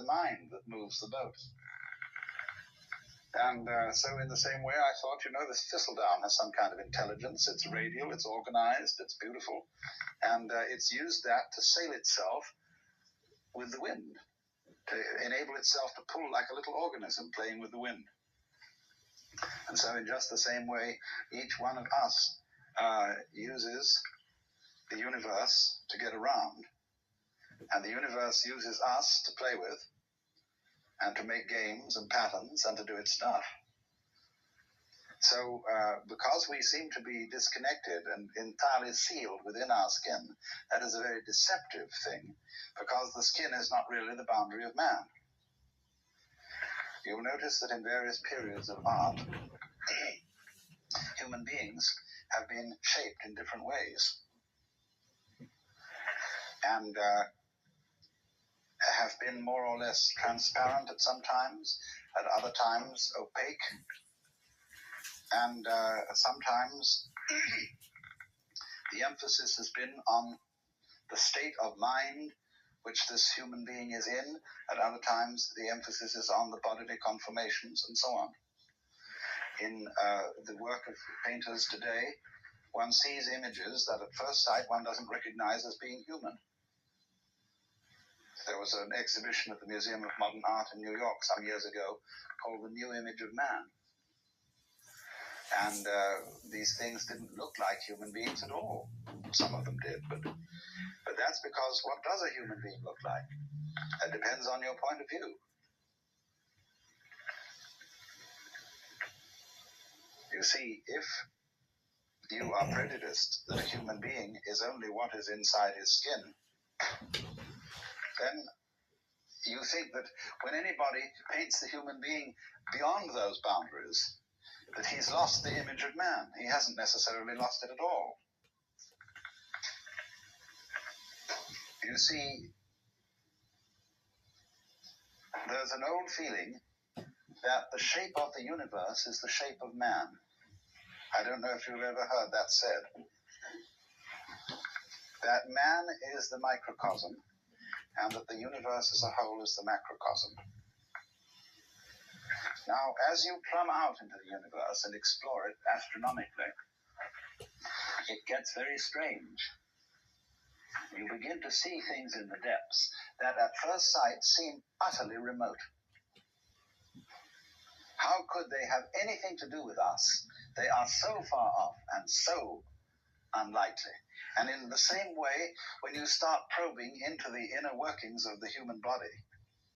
mind that moves the boat. And so in the same way, I thought, this thistledown has some kind of intelligence. It's radial, it's organized, it's beautiful. And it's used that to sail itself with the wind, to enable itself to pull like a little organism playing with the wind. And so in just the same way, each one of us uses the universe to get around. And the universe uses us to play with and to make games and patterns and to do its stuff. So because we seem to be disconnected and entirely sealed within our skin, that is a very deceptive thing, because the skin is not really the boundary of man. You'll notice that in various periods of art, human beings have been shaped in different ways. And have been more or less transparent at some times, at other times opaque, and sometimes the emphasis has been on the state of mind which this human being is in. At other times the emphasis is on the bodily conformations and so on. In the work of painters today, one sees images that at first sight one doesn't recognize as being human. There was an exhibition at the Museum of Modern Art in New York some years ago called The New Image of Man. And these things didn't look like human beings at all. Some of them did, but that's because what does a human being look like? It depends on your point of view. You see, if you are prejudiced that a human being is only what is inside his skin, then you think that when anybody paints the human being beyond those boundaries, that he's lost the image of man. He hasn't necessarily lost it at all. You see, there's an old feeling that the shape of the universe is the shape of man. I don't know if you've ever heard that said. That man is the microcosm, and that the universe as a whole is the macrocosm. Now, as you plumb out into the universe and explore it astronomically, it gets very strange. You begin to see things in the depths that at first sight seem utterly remote. How could they have anything to do with us? They are so far off and so unlikely. And in the same way, when you start probing into the inner workings of the human body,